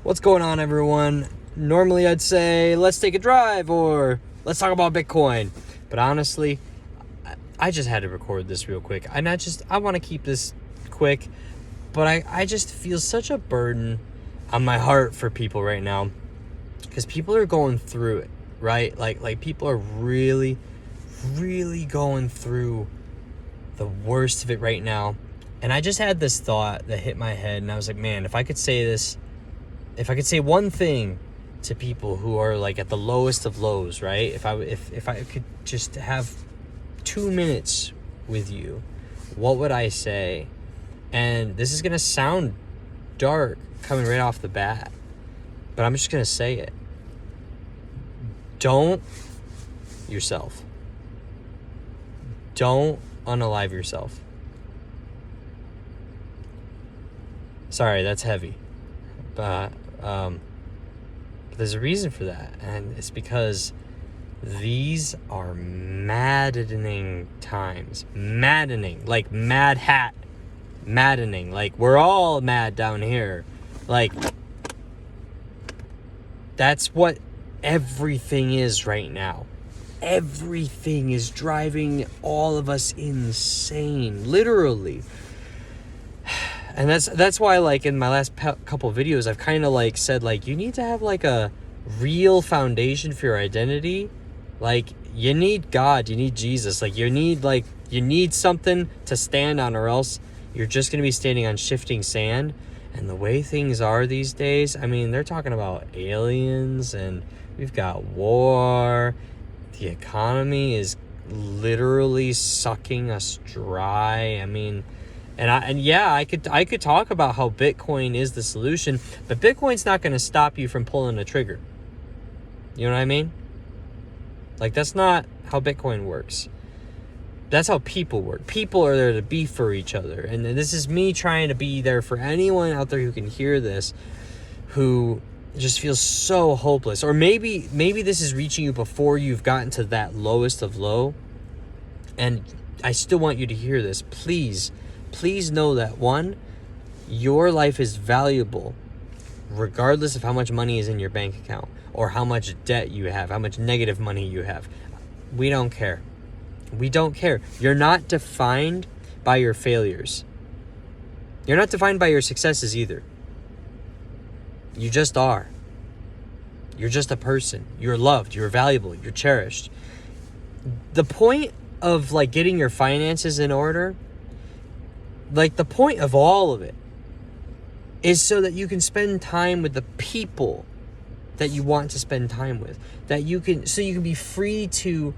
What's going on, everyone? Normally I'd say let's take a drive or let's talk about Bitcoin, but honestly I just had to record this real quick. And I want to keep this quick, but I just feel such a burden on my heart for people right now, because people are going through it, right? Like people are really going through the worst of it right now. And I just had this thought that hit my head, and I was like, man, if I could say one thing to people who are like at the lowest of lows, right? If I could just have 2 minutes with you, what would I say? And this is gonna sound dark coming right off the bat, but I'm just gonna say it. Don't yourself. Don't unalive yourself. Sorry, that's heavy. But there's a reason for that, and it's because these are maddening times. Maddening, like Mad Hat. Maddening, like we're all mad down here. Like, that's what everything is right now. Everything is driving all of us insane, literally. And that's why, like, in my last couple videos, I've kind of like said, like, you need to have like a real foundation for your identity. Like, you need God, you need Jesus, like you need something to stand on, or else you're just going to be standing on shifting sand. And the way things are these days, I mean, they're talking about aliens, and we've got war. The economy is literally sucking us dry. I mean, I could talk about how Bitcoin is the solution, but Bitcoin's not going to stop you from pulling a trigger. You know what I mean? Like, that's not how Bitcoin works. That's how people work. People are there to be for each other. And this is me trying to be there for anyone out there who can hear this, who just feels so hopeless. Or maybe this is reaching you before you've gotten to that lowest of low. And I still want you to hear this. Please know that, one, your life is valuable regardless of how much money is in your bank account, or how much debt you have, how much negative money you have. We don't care. We don't care. You're not defined by your failures. You're not defined by your successes either. You just are. You're just a person. You're loved. You're valuable. You're cherished. The point of, like, getting your finances in order, like, the point of all of it is so that you can spend time with the people that you want to spend time with, so you can be free to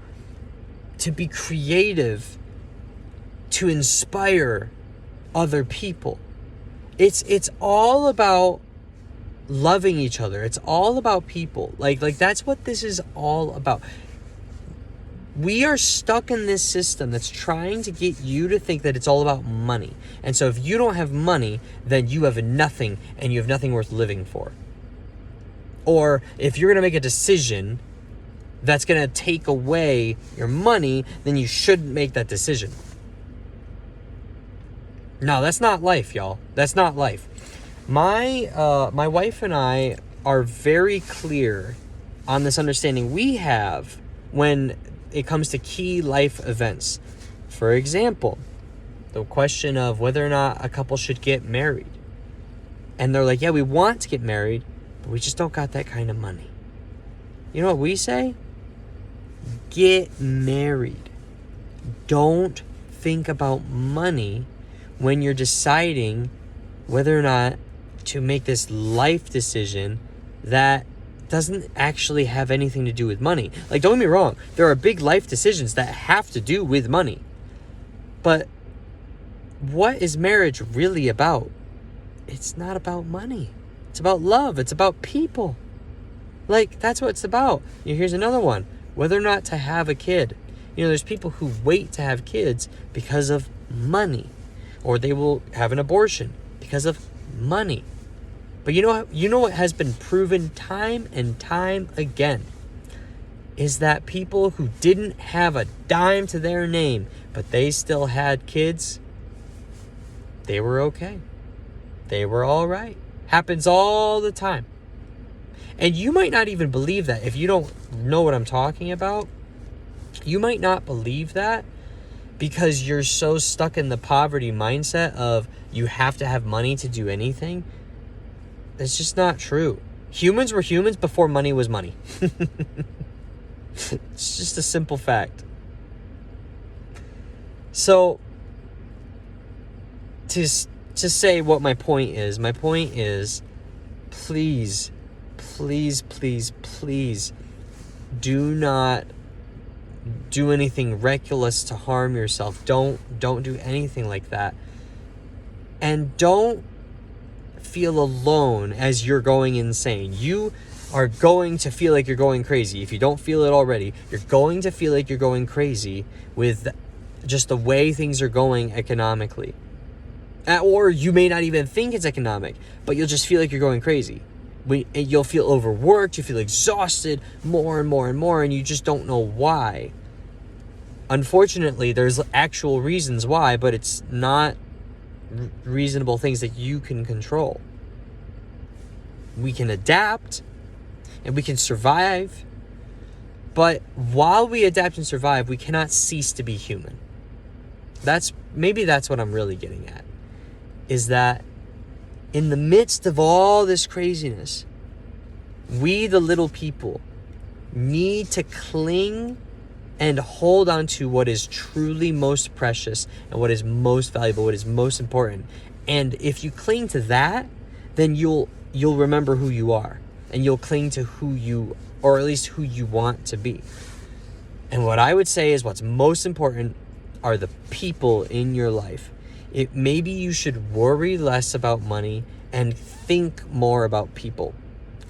be creative, to inspire other people. It's all about loving each other. It's all about people. Like that's what this is all about. We are stuck in this system that's trying to get you to think that it's all about money. And so if you don't have money, then you have nothing, and you have nothing worth living for. Or if you're going to make a decision that's going to take away your money, then you shouldn't make that decision. No, that's not life, y'all. That's not life. My wife and I are very clear on this understanding we have when it comes to key life events. For example, the question of whether or not a couple should get married. And they're like, yeah, we want to get married, but we just don't got that kind of money. You know what we say? Get married. Don't think about money when you're deciding whether or not to make this life decision that doesn't actually have anything to do with money. Like, don't get me wrong, there are big life decisions that have to do with money. But what is marriage really about? It's not about money. It's about love. It's about people. Like, that's what it's about. Here's another one. Whether or not to have a kid. You know, there's people who wait to have kids because of money. Or they will have an abortion because of money. But you know what has been proven time and time again is that people who didn't have a dime to their name, but they still had kids, they were okay. They were all right. Happens all the time. And you might not even believe that. If you don't know what I'm talking about, you might not believe that because you're so stuck in the poverty mindset of you have to have money to do anything. That's just not true. Humans were humans before money was money. It's just a simple fact. So, to say what my point is, please, please, please, please do not do anything reckless to harm yourself. Don't do anything like that. And don't feel alone as you're going insane. You are going to feel like you're going crazy. If you don't feel it already, you're going to feel like you're going crazy with just the way things are going economically. Or you may not even think it's economic, but you'll just feel like you're going crazy. You'll feel overworked, you feel exhausted more and more and more, and you just don't know why. Unfortunately, there's actual reasons why, but it's not reasonable things that you can control. We can adapt and we can survive, but while we adapt and survive, we cannot cease to be human. Maybe that's what I'm really getting at, is that in the midst of all this craziness, we, the little people, need to cling and hold on to what is truly most precious and what is most valuable, what is most important. And if you cling to that, then you'll remember who you are, and you'll cling to who you, or at least who you want to be. And what I would say is what's most important are the people in your life. Maybe you should worry less about money and think more about people.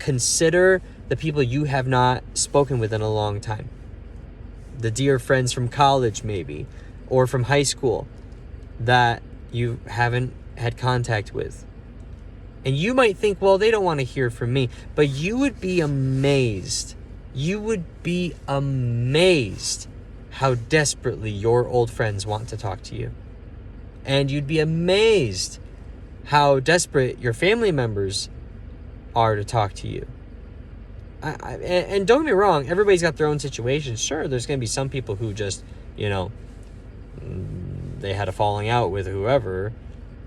Consider the people you have not spoken with in a long time. The dear friends from college, maybe, or from high school that you haven't had contact with. And you might think, well, they don't want to hear from me. But you would be amazed. You would be amazed how desperately your old friends want to talk to you. And you'd be amazed how desperate your family members are to talk to you. And don't get me wrong, everybody's got their own situations. Sure, there's going to be some people who just, they had a falling out with whoever.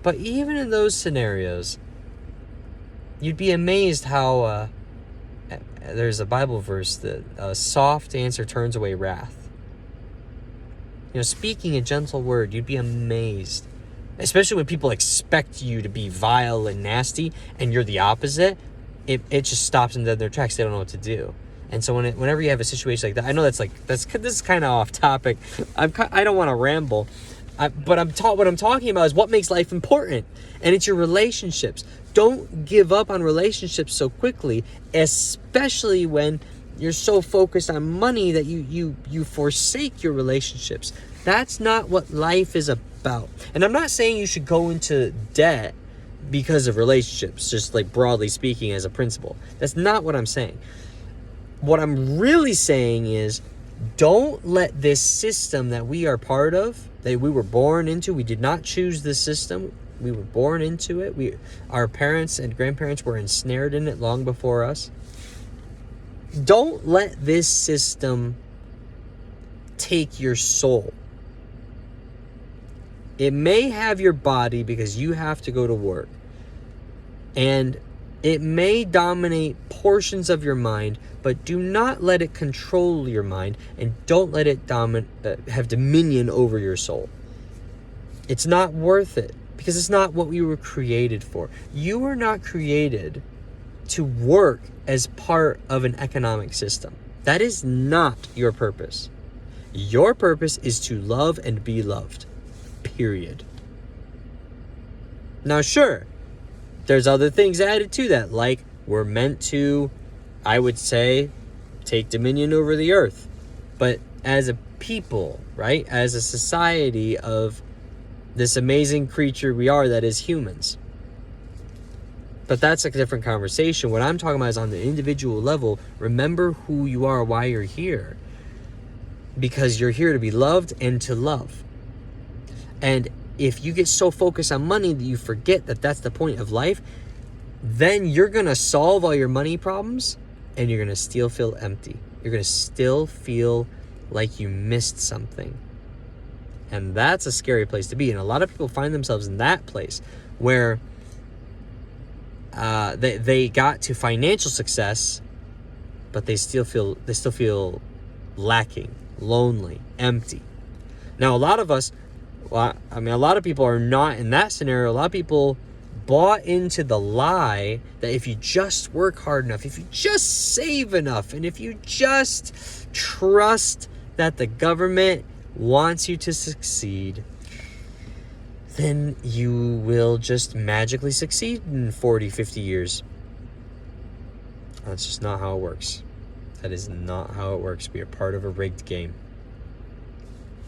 But even in those scenarios, you'd be amazed how there's a Bible verse that a soft answer turns away wrath. Speaking a gentle word, you'd be amazed. Especially when people expect you to be vile and nasty and you're the opposite. It just stops them dead in their tracks. They don't know what to do. And so whenever you have a situation like that, I know this is kind of off topic. I don't want to ramble, but what I'm talking about is what makes life important, and it's your relationships. Don't give up on relationships so quickly, especially when you're so focused on money that you forsake your relationships. That's not what life is about. And I'm not saying you should go into debt because of relationships, just like broadly speaking as a principle. That's not what I'm saying. What I'm really saying is, don't let this system that we are part of, that we were born into, we did not choose this system, we were born into it. Our parents and grandparents were ensnared in it long before us. Don't let this system take your soul. It may have your body because you have to go to work. And it may dominate portions of your mind, but do not let it control your mind, and don't let it have dominion over your soul. It's not worth it, because it's not what we were created for. You were not created to work as part of an economic system. That is not your purpose. Your purpose is to love and be loved. Period. Now, sure, there's other things added to that, like we're meant to, I would say, take dominion over the earth. But as a people, right, as a society of this amazing creature we are that is humans. But that's a different conversation. What I'm talking about is on the individual level. Remember who you are, why you're here. Because you're here to be loved and to love. And if you get so focused on money that you forget that that's the point of life, then you're going to solve all your money problems and you're going to still feel empty. You're going to still feel like you missed something. And that's a scary place to be. And a lot of people find themselves in that place where they got to financial success, but they still feel lacking, lonely, empty. Now, a lot of us, a lot of people are not in that scenario. A lot of people bought into the lie that if you just work hard enough, if you just save enough, and if you just trust that the government wants you to succeed, then you will just magically succeed in 40, 50 years. That's just not how it works. That is not how it works. We are part of a rigged game.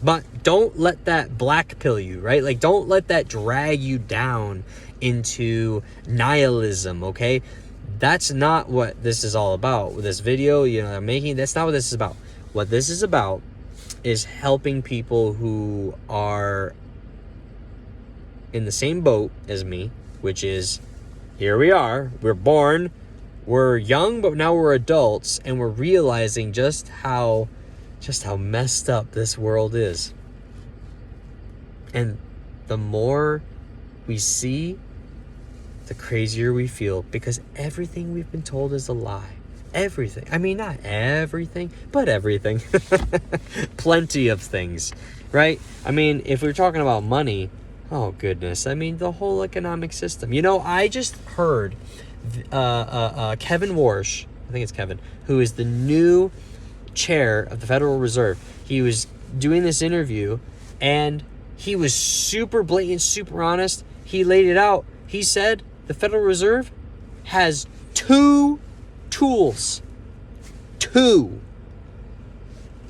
But don't let that black pill you, right? Like, don't let that drag you down into nihilism, okay? That's not what this is all about. With this video, I'm making, that's not what this is about. What this is about is helping people who are in the same boat as me, which is, here we are, we're born, we're young, but now we're adults, and we're realizing just how messed up this world is. And the more we see, the crazier we feel, because everything we've been told is a lie. Everything. I mean, not everything, but everything. Plenty of things, right? I mean, if we're talking about money, oh goodness, I mean, the whole economic system. I just heard Kevin Warsh, I think it's Kevin, who is the new chair of the Federal Reserve. He was doing this interview, and he was super blatant, super honest. He laid it out. He said the Federal Reserve has 2 tools. 2.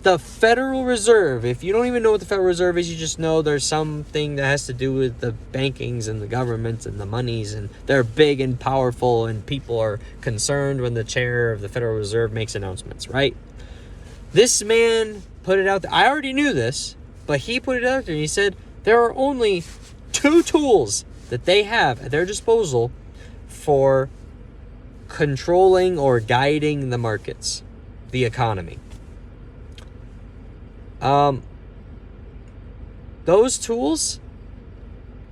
The Federal Reserve, if you don't even know what the Federal Reserve is, you just know there's something that has to do with the bankings and the governments and the monies, and they're big and powerful, and people are concerned when the chair of the Federal Reserve makes announcemements, right? This man put it out there. I already knew this, but he put it out there, and he said there are only 2 tools that they have at their disposal for controlling or guiding the markets, the economy. Those tools,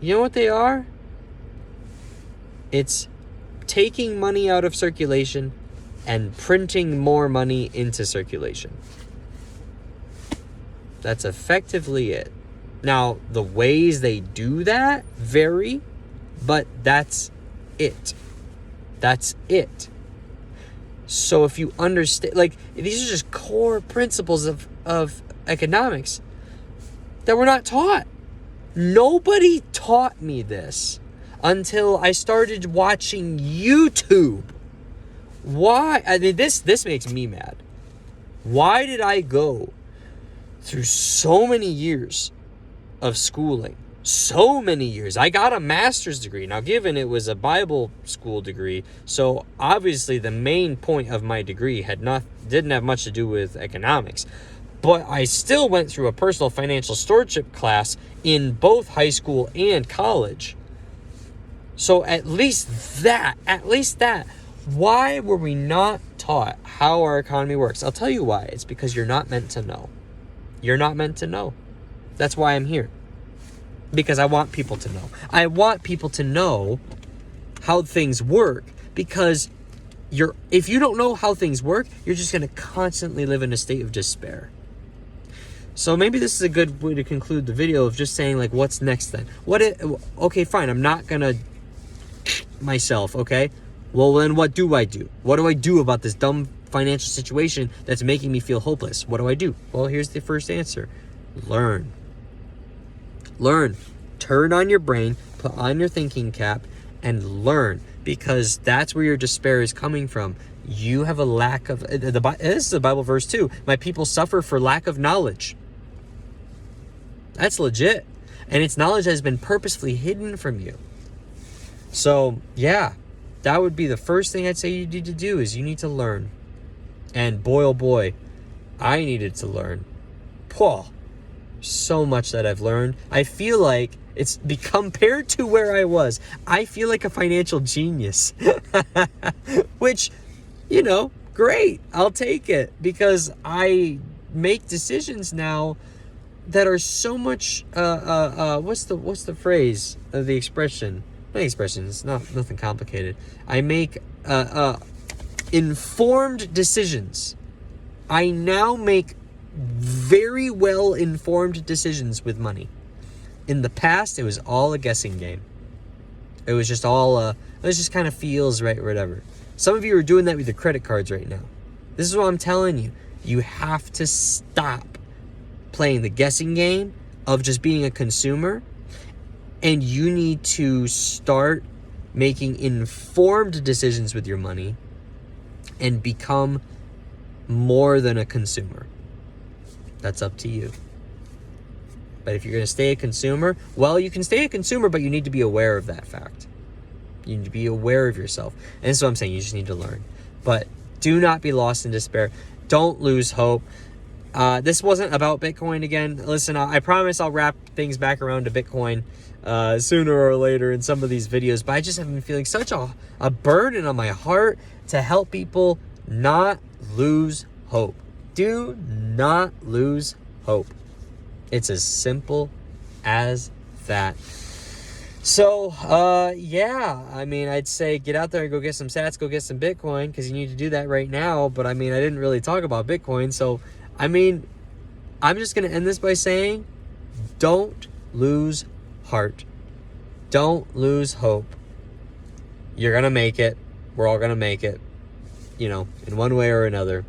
you know what they are? It's taking money out of circulation and printing more money into circulation. That's effectively it. Now, the ways they do that vary, but that's it. That's it. So if you understand, like, these are just core principles of economics that we're not taught. Nobody taught me this until I started watching YouTube. Why? I mean, this makes me mad. Why did I go through so many years of schooling? So many years. I got a master's degree. Now, given it was a Bible school degree, so obviously the main point of my degree didn't have much to do with economics. But I still went through a personal financial stewardship class in both high school and college. So at least that. Why were we not taught how our economy works? I'll tell you why. It's because you're not meant to know. You're not meant to know. That's why I'm here. Because I want people to know. I want people to know how things work, because if you don't know how things work, you're just going to constantly live in a state of despair. So maybe this is a good way to conclude the video of just saying, like, what's next then? Okay, fine, I'm not going to myself, okay? Well, then what do I do? What do I do about this dumb financial situation that's making me feel hopeless? What do I do? Well, here's the first answer. Learn. Turn on your brain, put on your thinking cap, and learn, because that's where your despair is coming from. You have a lack of, this is a Bible verse too. My people suffer for lack of knowledge. That's legit. And it's knowledge that has been purposefully hidden from you. So, yeah, that would be the first thing I'd say you need to do, is you need to learn. And boy, oh boy, I needed to learn. Whoa. So much that I've learned. I feel like it's compared to where I was, I feel like a financial genius. Which, Great, I'll take it, because I make decisions now that are so much what's the phrase, the expression, not expression, it's nothing complicated. I make informed decisions. I now make very well informed decisions with money. In the past, it was all a guessing game. It was just all it just kind of feels right or whatever. Some of you are doing that with your credit cards right now. This is what I'm telling you. You have to stop playing the guessing game of just being a consumer, and you need to start making informed decisions with your money and become more than a consumer. That's up to you. But if you're going to stay a consumer, well, you can stay a consumer, but you need to be aware of that fact. You need to be aware of yourself. And that's what I'm saying. You just need to learn. But do not be lost in despair. Don't lose hope. This wasn't about Bitcoin again. Listen, I promise I'll wrap things back around to Bitcoin sooner or later in some of these videos. But I just have been feeling such a burden on my heart to help people not lose hope. Do not lose hope. It's as simple as that. So, yeah, I mean, I'd say get out there and go get some sats, go get some Bitcoin, because you need to do that right now. But, I mean, I didn't really talk about Bitcoin. So, I mean, I'm just going to end this by saying, don't lose heart. Don't lose hope. You're going to make it. We're all going to make it, you know, in one way or another.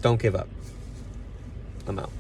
Don't give up. I'm out.